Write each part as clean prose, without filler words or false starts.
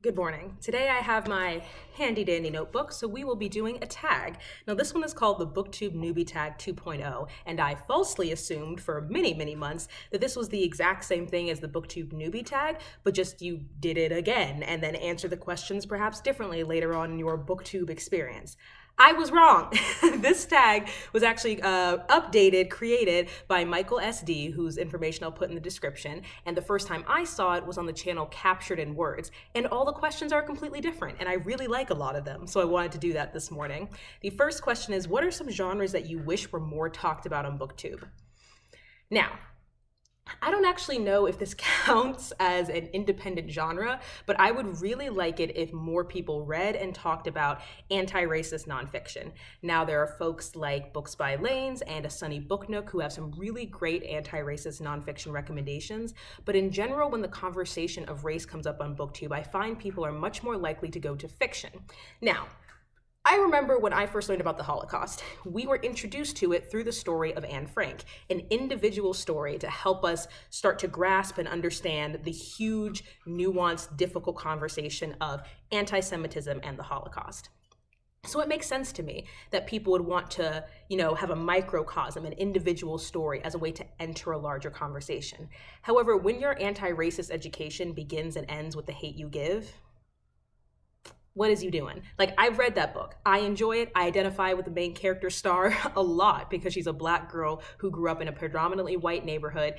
Good morning. Today I have my handy dandy notebook, so we will be doing a tag. Now this one is called the BookTube Newbie Tag 2.0, and I falsely assumed for many months that this was the exact same thing as the BookTube Newbie Tag, but just you did it again and then answer the questions perhaps differently later on in your BookTube experience. I was wrong. This tag was actually created by Michael SD, whose information I'll put in the description. And the first time I saw it was on the channel Captured in Words. And all the questions are completely different. And I really like a lot of them. So I wanted to do that this morning. The first question is, what are some genres that you wish were more talked about on BookTube? Now, I don't actually know if this counts as an independent genre, but I would really like it if more people read and talked about anti-racist nonfiction. Now, there are folks like Books by Lanes and A Sunny Book Nook who have some really great anti-racist nonfiction recommendations, but in general, when the conversation of race comes up on BookTube, I find people are much more likely to go to fiction. Now, I remember when I first learned about the Holocaust, we were introduced to it through the story of Anne Frank, an individual story to help us start to grasp and understand the huge, nuanced, difficult conversation of anti-Semitism and the Holocaust. So it makes sense to me that people would want to, have a microcosm, an individual story as a way to enter a larger conversation. However, when your anti-racist education begins and ends with the hate you give, what is you doing? Like, I've read that book. I enjoy it. I identify with the main character Star a lot because she's a Black girl who grew up in a predominantly white neighborhood.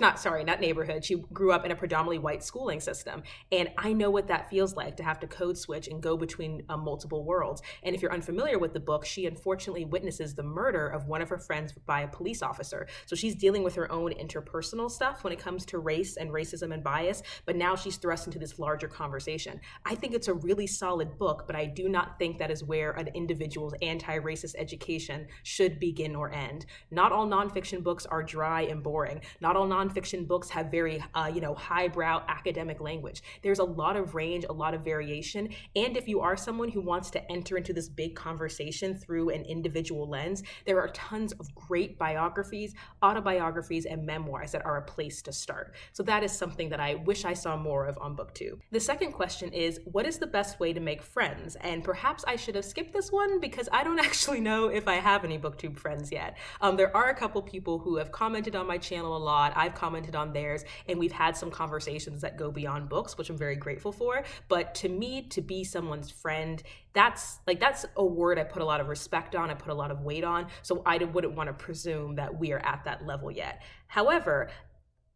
Not neighborhood. She grew up in a predominantly white schooling system. And I know what that feels like to have to code switch and go between multiple worlds. And if you're unfamiliar with the book, she unfortunately witnesses the murder of one of her friends by a police officer. So she's dealing with her own interpersonal stuff when it comes to race and racism and bias. But now she's thrust into this larger conversation. I think it's a really solid book, but I do not think that is where an individual's anti-racist education should begin or end. Not all nonfiction books are dry and boring. Not all nonfiction books have very, highbrow academic language. There's a lot of range, a lot of variation, and if you are someone who wants to enter into this big conversation through an individual lens, there are tons of great biographies, autobiographies, and memoirs that are a place to start. So that is something that I wish I saw more of on BookTube. The second question is, what is the best way to make friends? And perhaps I should have skipped this one because I don't actually know if I have any BookTube friends yet. There are a couple people who have commented on my channel a lot. I've commented on theirs, and we've had some conversations that go beyond books, which I'm very grateful for. But to me, to be someone's friend, that's a word I put a lot of respect on, I put a lot of weight on. So I wouldn't want to presume that we are at that level yet. However,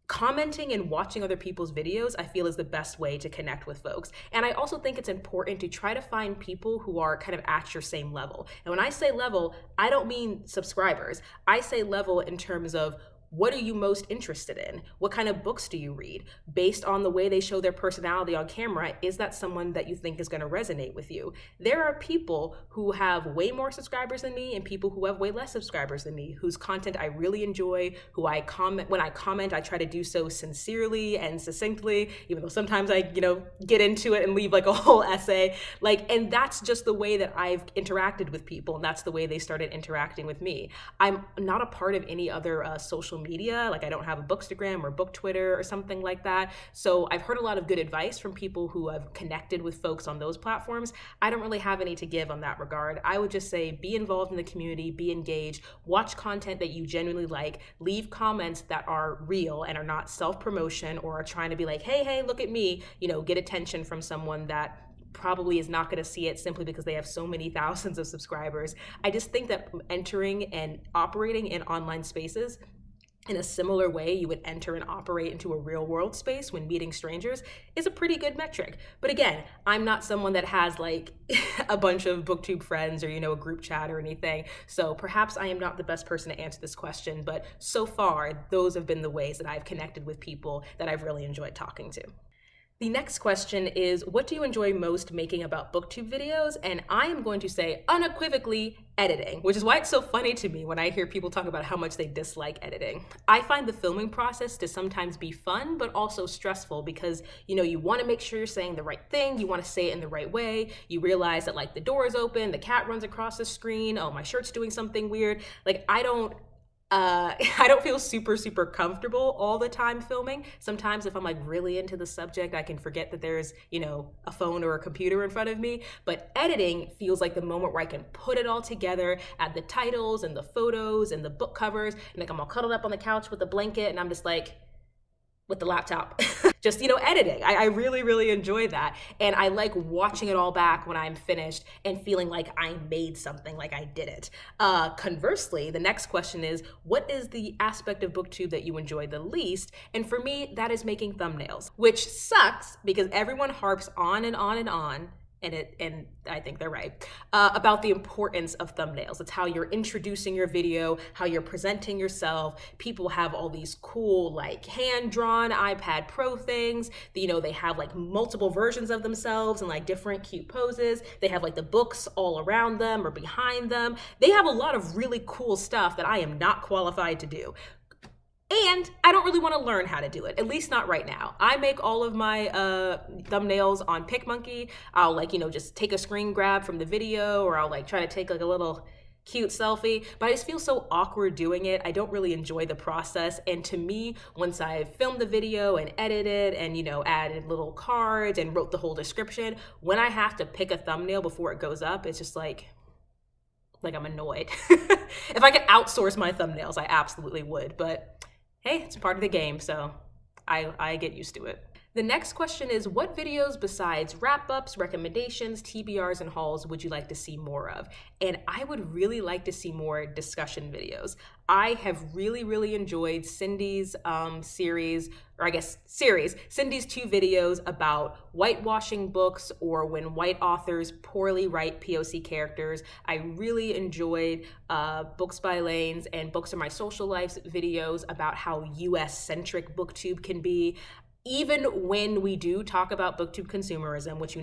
commenting and watching other people's videos, I feel, is the best way to connect with folks. And I also think it's important to try to find people who are kind of at your same level. And when I say level, I don't mean subscribers. I say level in terms of, what are you most interested in? What kind of books do you read? Based on the way they show their personality on camera, is that someone that you think is going to resonate with you? There are people who have way more subscribers than me and people who have way less subscribers than me, whose content I really enjoy, who I comment, when I comment, I try to do so sincerely and succinctly, even though sometimes I, get into it and leave like a whole essay. And that's just the way that I've interacted with people, and that's the way they started interacting with me. I'm not a part of any other social media, like I don't have a Bookstagram or Book Twitter or something like that. So I've heard a lot of good advice from people who have connected with folks on those platforms. I don't really have any to give on that regard. I would just say be involved in the community, be engaged, watch content that you genuinely like, leave comments that are real and are not self-promotion or are trying to be like, hey, look at me, get attention from someone that probably is not going to see it simply because they have so many thousands of subscribers. I just think that entering and operating in online spaces in a similar way you would enter and operate into a real world space when meeting strangers is a pretty good metric. But again, I'm not someone that has like a bunch of BookTube friends or, a group chat or anything. So perhaps I am not the best person to answer this question, but so far, those have been the ways that I've connected with people that I've really enjoyed talking to. The next question is, what do you enjoy most making about BookTube videos? And I am going to say unequivocally editing, which is why it's so funny to me when I hear people talk about how much they dislike editing. I find the filming process to sometimes be fun, but also stressful because, you want to make sure you're saying the right thing. You want to say it in the right way. You realize that the door is open, the cat runs across the screen. Oh, my shirt's doing something weird. I don't I don't feel super comfortable all the time filming. Sometimes if I'm like really into the subject, I can forget that there's, a phone or a computer in front of me. But editing feels like the moment where I can put it all together, add the titles and the photos and the book covers, and like I'm all cuddled up on the couch with a blanket and I'm just like, with the laptop, just, editing. I really enjoy that. And I like watching it all back when I'm finished and feeling like I made something, like I did it. Conversely, the next question is, what is the aspect of BookTube that you enjoy the least? And for me, that is making thumbnails, which sucks because everyone harps on and on and on, and I think they're right, about the importance of thumbnails. It's how you're introducing your video, how you're presenting yourself. People have all these cool, like, hand-drawn iPad Pro things. They have, like, multiple versions of themselves and, like, different cute poses. They have, like, the books all around them or behind them. They have a lot of really cool stuff that I am not qualified to do. And I don't really want to learn how to do it, at least not right now. I make all of my thumbnails on PicMonkey. I'll just take a screen grab from the video, or I'll try to take like a little cute selfie, but I just feel so awkward doing it. I don't really enjoy the process. And to me, once I've filmed the video and edited and, added little cards and wrote the whole description, when I have to pick a thumbnail before it goes up, it's just like I'm annoyed. If I could outsource my thumbnails, I absolutely would, but hey, it's part of the game, so I get used to it. The next question is, what videos besides wrap-ups, recommendations, TBRs, and hauls would you like to see more of? And I would really like to see more discussion videos. I have really enjoyed Cindy's series, Cindy's 2 videos about whitewashing books or when white authors poorly write POC characters. I really enjoyed Books by Lanes and Books Are My Social Life's videos about how US-centric BookTube can be. Even when we do talk about BookTube consumerism, which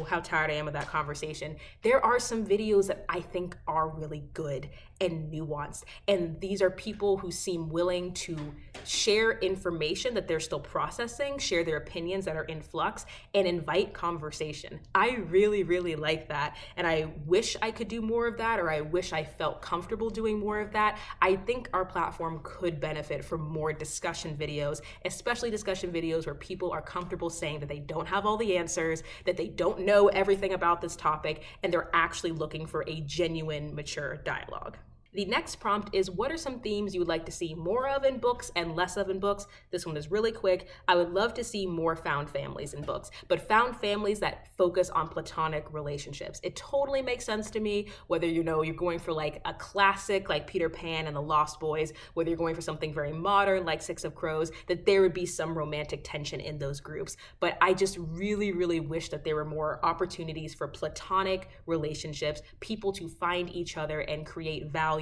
how tired I am of that conversation, there are some videos that I think are really good and nuanced. And these are people who seem willing to share information that they're still processing, share their opinions that are in flux, and invite conversation. I really like that. And I wish I could do more of that, or I wish I felt comfortable doing more of that. I think our platform could benefit from more discussion videos, especially discussion videos where people are comfortable saying that they don't have all the answers, that they don't know everything about this topic, and they're actually looking for a genuine, mature dialogue. The next prompt is, what are some themes you would like to see more of in books and less of in books? This one is really quick. I would love to see more found families in books, but found families that focus on platonic relationships. It totally makes sense to me, whether you're going for like a classic like Peter Pan and the Lost Boys, whether you're going for something very modern like Six of Crows, that there would be some romantic tension in those groups. But I just really wish that there were more opportunities for platonic relationships, people to find each other and create value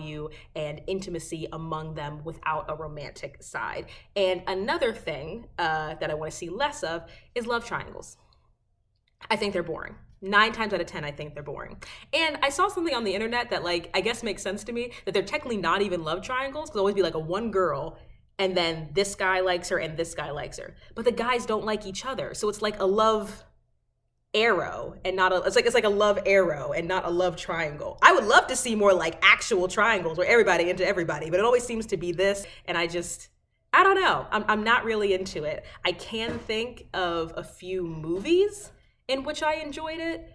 and intimacy among them without a romantic side. And another thing that I want to see less of is love triangles. I think they're boring. 9 times out of 10, I think they're boring. And I saw something on the internet that I guess makes sense to me, that they're technically not even love triangles, because there'll always be like a one girl and then this guy likes her and this guy likes her. But the guys don't like each other. So it's like a love arrow and not it's like a love arrow and not a love triangle. I would love to see more like actual triangles where everybody into everybody, but it always seems to be this, and I don't know. I'm not really into it. I can think of a few movies in which I enjoyed it,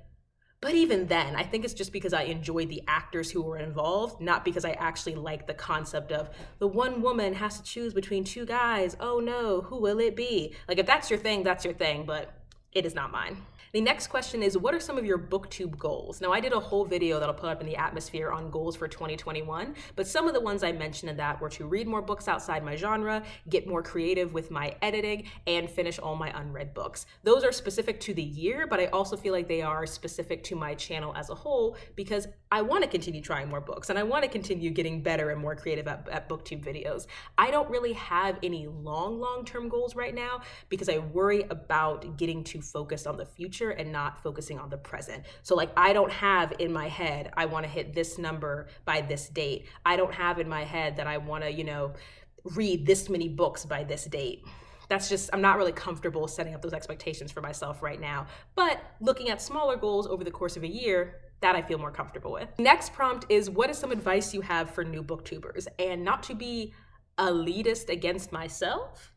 but even then, I think it's just because I enjoyed the actors who were involved, not because I actually like the concept of the one woman has to choose between 2 guys. Oh no, who will it be? Like, if that's your thing, that's your thing, but it is not mine. The next question is, what are some of your BookTube goals? Now, I did a whole video that'll put up in the atmosphere on goals for 2021, but some of the ones I mentioned in that were to read more books outside my genre, get more creative with my editing, and finish all my unread books. Those are specific to the year, but I also feel like they are specific to my channel as a whole, because I want to continue trying more books, and I want to continue getting better and more creative at BookTube videos. I don't really have any long-term goals right now, because I worry about getting too focused on the future and not focusing on the present. So I don't have in my head, I want to hit this number by this date. I don't have in my head that I want to, read this many books by this date. I'm not really comfortable setting up those expectations for myself right now. But looking at smaller goals over the course of a year, That I feel more comfortable with. Next prompt is, what is some advice you have for new booktubers? And not to be elitist against myself,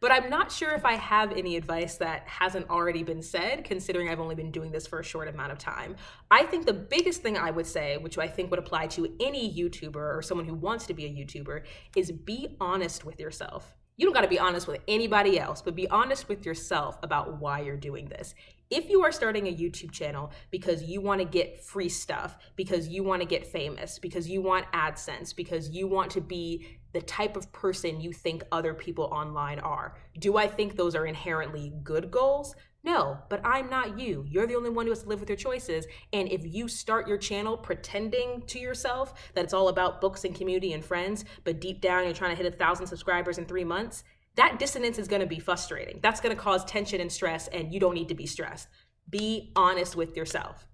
but I'm not sure if I have any advice that hasn't already been said, considering I've only been doing this for a short amount of time. I think the biggest thing I would say, which I think would apply to any YouTuber or someone who wants to be a YouTuber, is be honest with yourself. You don't gotta be honest with anybody else, but be honest with yourself about why you're doing this. If you are starting a YouTube channel because you wanna get free stuff, because you wanna get famous, because you want AdSense, because you want to be the type of person you think other people online are, do I think those are inherently good goals? No, but I'm not you. You're the only one who has to live with your choices. And if you start your channel pretending to yourself that it's all about books and community and friends, but deep down you're trying to hit 1,000 subscribers in 3 months, that dissonance is gonna be frustrating. That's gonna cause tension and stress, and you don't need to be stressed. Be honest with yourself.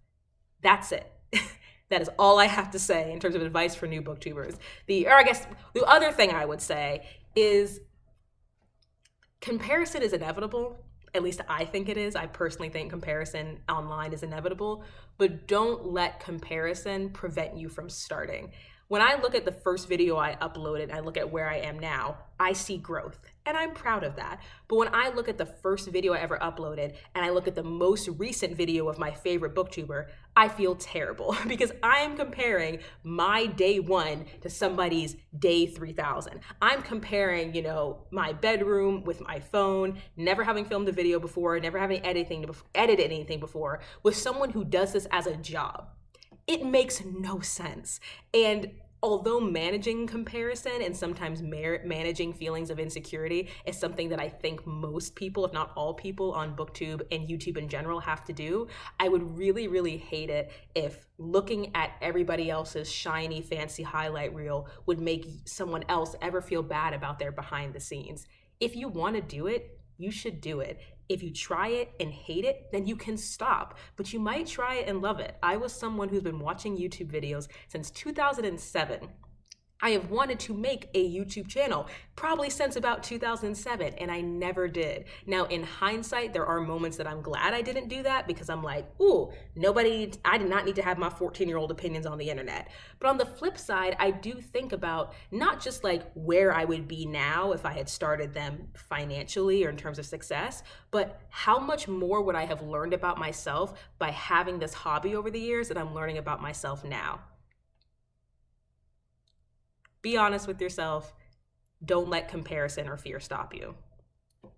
That's it. That is all I have to say in terms of advice for new booktubers. The other thing I would say is comparison is inevitable. At least I think it is. I personally think comparison online is inevitable, but don't let comparison prevent you from starting. When I look at the first video I uploaded, I look at where I am now, I see growth, and I'm proud of that. But when I look at the first video I ever uploaded, and I look at the most recent video of my favorite booktuber, I feel terrible because I am comparing my day 1 to somebody's day 3,000. I'm comparing, my bedroom with my phone, never having filmed a video before, never having edited anything before, with someone who does this as a job. It makes no sense. And although managing comparison and sometimes managing feelings of insecurity is something that I think most people, if not all people on BookTube and YouTube in general have to do, I would really, really hate it if looking at everybody else's shiny, fancy highlight reel would make someone else ever feel bad about their behind the scenes. If you want to do it, you should do it. If you try it and hate it, then you can stop, but you might try it and love it. I was someone who's been watching YouTube videos since 2007. I have wanted to make a YouTube channel probably since about 2007, and I never did. Now, in hindsight, there are moments that I'm glad I didn't do that because I'm like, ooh, I did not need to have my 14-year-old opinions on the internet. But on the flip side, I do think about not just like where I would be now if I had started them financially or in terms of success, but how much more would I have learned about myself by having this hobby over the years that I'm learning about myself now. Be honest with yourself. Don't let comparison or fear stop you.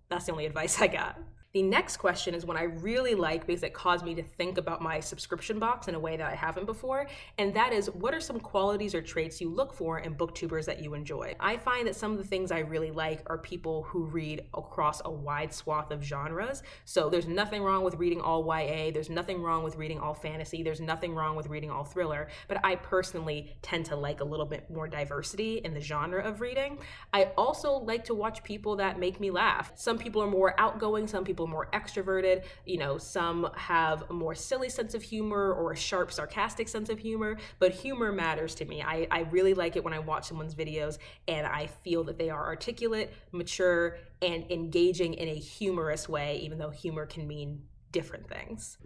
That's the only advice I got. The next question is one I really like because it caused me to think about my subscription box in a way that I haven't before, and that is, what are some qualities or traits you look for in booktubers that you enjoy? I find that some of the things I really like are people who read across a wide swath of genres. So there's nothing wrong with reading all YA, there's nothing wrong with reading all fantasy, there's nothing wrong with reading all thriller, but I personally tend to like a little bit more diversity in the genre of reading. I also like to watch people that make me laugh. Some people are more outgoing, some people more extroverted, some have a more silly sense of humor or a sharp, sarcastic sense of humor, but humor matters to me. I really like it when I watch someone's videos and I feel that they are articulate, mature, and engaging in a humorous way, even though humor can mean different things.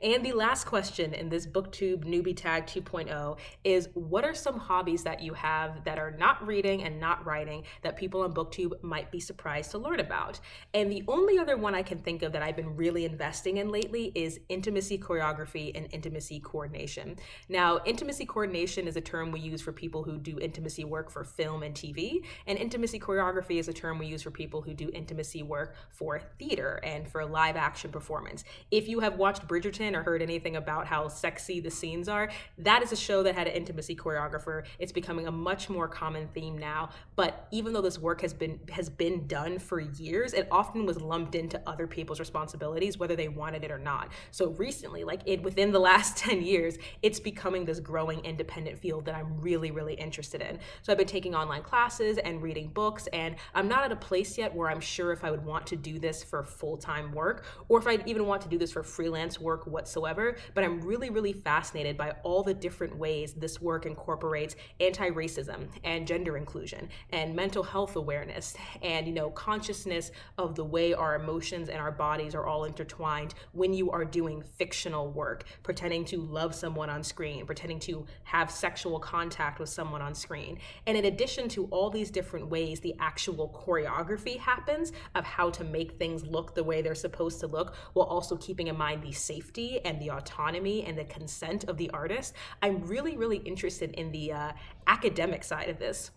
And the last question in this BookTube Newbie Tag 2.0 is, what are some hobbies that you have that are not reading and not writing that people on BookTube might be surprised to learn about? And the only other one I can think of that I've been really investing in lately is intimacy choreography and intimacy coordination. Now, intimacy coordination is a term we use for people who do intimacy work for film and TV, and intimacy choreography is a term we use for people who do intimacy work for theater and for live action performance. If you have watched Bridgerton or heard anything about how sexy the scenes are, that is a show that had an intimacy choreographer. It's becoming a much more common theme now, but even though this work has been done for years, it often was lumped into other people's responsibilities, whether they wanted it or not. So recently, within the last 10 years, it's becoming this growing independent field that I'm really, really interested in. So I've been taking online classes and reading books, and I'm not at a place yet where I'm sure if I would want to do this for full-time work, or if I'd even want want to do this for freelance work whatsoever, but I'm really, really fascinated by all the different ways this work incorporates anti-racism and gender inclusion and mental health awareness and, consciousness of the way our emotions and our bodies are all intertwined when you are doing fictional work, pretending to love someone on screen, pretending to have sexual contact with someone on screen. And in addition to all these different ways the actual choreography happens of how to make things look the way they're supposed to look, while also keeping in mind the safety and the autonomy and the consent of the artist, I'm really, really interested in the academic side of this.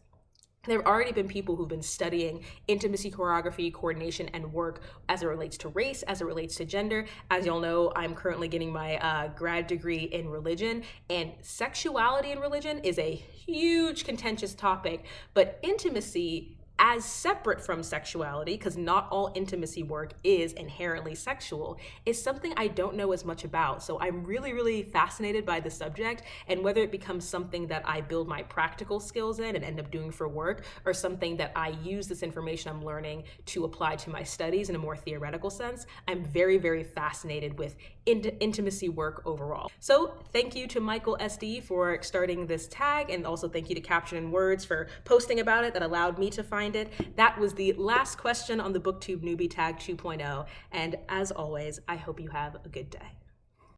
There have already been people who've been studying intimacy choreography, coordination, and work as it relates to race, as it relates to gender. As y'all know, I'm currently getting my grad degree in religion, and sexuality in religion is a huge contentious topic, but intimacy as separate from sexuality, because not all intimacy work is inherently sexual, is something I don't know as much about. So I'm really, really fascinated by the subject, and whether it becomes something that I build my practical skills in and end up doing for work, or something that I use this information I'm learning to apply to my studies in a more theoretical sense, I'm very, very fascinated with intimacy work overall. So thank you to Michael SD for starting this tag, and also thank you to Caption in Words for posting about it that allowed me to find it. That was the last question on the BookTube Newbie Tag 2.0, and as always, I hope you have a good day.